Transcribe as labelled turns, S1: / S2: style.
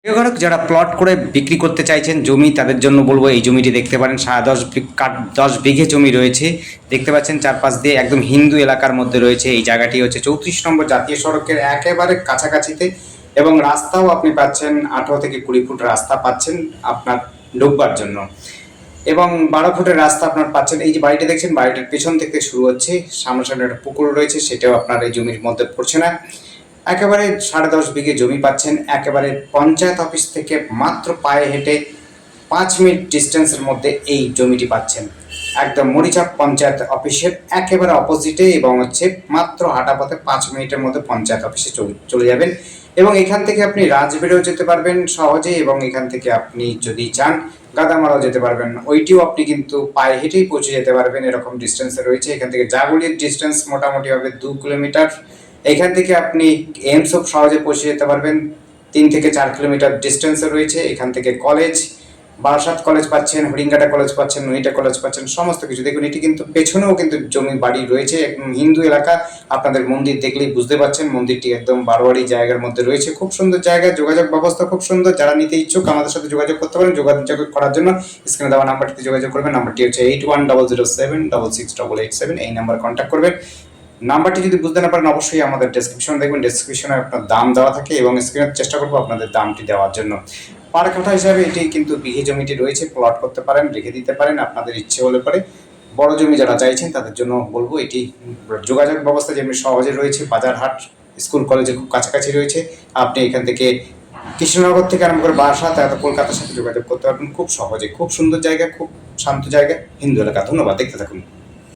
S1: প্রিয়ঘটক যারা প্লট করে বিক্রি করতে চাইছেন জমি, তাদের জন্য বলবো এই জমিটি দেখতে পারেন। 10 বিঘে জমি রয়েছে, দেখতে পাচ্ছেন চারপাশ দিয়ে একদম হিন্দু এলাকার মধ্যে রয়েছে। এই জায়গাটি হচ্ছে 34 নম্বর জাতীয় সড়কের একেবারে কাছাকাছিতে, এবং রাস্তাও আপনি পাচ্ছেন 18 থেকে 20 ফুট রাস্তা পাচ্ছেন আপনার ঢুকবার জন্য, এবং 12 ফুটের রাস্তা আপনার পাচ্ছেন। এই যে বাড়িটা দেখছেন, বাড়িটার পেছন থেকে শুরু হচ্ছে, সামনাসামনি একটা পুকুর রয়েছে, সেটাও আপনার এই জমির মধ্যে পড়ছে না। একেবারে 10.5 বিঘে জমি পাচ্ছেন, একেবারে পঞ্চায়েত অফিস থেকে মাত্র পায়ে হেঁটে 5 মিনিট ডিস্টেন্সের মধ্যে এই জমিটি পাচ্ছেন, একদম মরিচাপ পঞ্চায়েত অফিসের একেবারে অপোজিটে, এবং হচ্ছে মাত্র হাঁটা পথে 5 মিনিটের মধ্যে পঞ্চায়েত অফিসে চলে যাবেন। এবং এখান থেকে আপনি রাজবেড়েও যেতে পারবেন সহজে, এবং এখান থেকে আপনি যদি চান গাদামারাও যেতে পারবেন, ওইটিও আপনি কিন্তু পায়ে হেঁটেই পৌঁছে যেতে পারবেন, এরকম ডিস্টেন্সে রয়েছে। এখান থেকে জাগুলির ডিস্টেন্স মোটামুটি হবে 2 কিলোমিটার। এখান থেকে আপনি এইমসও সহজে পৌঁছে যেতে পারবেন, 3 থেকে 4 কিলোমিটার ডিস্টেন্সে রয়েছে। এখান থেকে কলেজ, বারাসাত কলেজ পাচ্ছেন, হরিঙ্গাটা কলেজ পাচ্ছেন, নইটা কলেজ পাচ্ছেন, সমস্ত কিছু। দেখুন এটি কিন্তু পেছনেও কিন্তু জমি বাড়ি রয়েছে, একদম হিন্দু এলাকা। আপনাদের মন্দির দেখলেই বুঝতে পারছেন, মন্দিরটি একদম বারোয়ারি জায়গার মধ্যে রয়েছে, খুব সুন্দর জায়গা, যোগাযোগ ব্যবস্থা খুব সুন্দর। যারা নিতে ইচ্ছুক আমাদের সাথে যোগাযোগ করতে পারেন। যোগাযোগ করার জন্য স্ক্রিনে দেওয়া নাম্বারটিতে যোগাযোগ করবেন। নাম্বারটি হচ্ছে 8100766887। এই নাম্বার কন্ট্যাক্ট করবেন। নাম্বারটি যদি বুঝতে না পারেন অবশ্যই আমাদের ডেসক্রিপশন দেখবেন, ডেসক্রিপশনে আপনার দাম দেওয়া থাকে, এবং স্ক্রিনে চেষ্টা করবো আপনাদের দামটি দেওয়ার জন্য। পার কাঠা হিসাবে এটি কিন্তু বিঘে জমিটি রয়েছে, প্লট করতে পারেন, রেখে দিতে পারেন আপনাদের ইচ্ছে হলে পরে। বড় জমি যারা চাইছেন তাদের জন্য বলবো, এটি যোগাযোগ ব্যবস্থা যেমনি সহজে রয়েছে, বাজার হাট স্কুল কলেজে খুব কাছাকাছি রয়েছে। আপনি এখান থেকে কৃষ্ণনগর থেকে আরম্ভ করে বারাসাত কলকাতার সাথে যোগাযোগ করতে পারবেন খুব সহজে। খুব সুন্দর জায়গা, খুব শান্ত জায়গা, হিন্দু এলাকা। ধন্যবাদ, দেখতে থাকুন।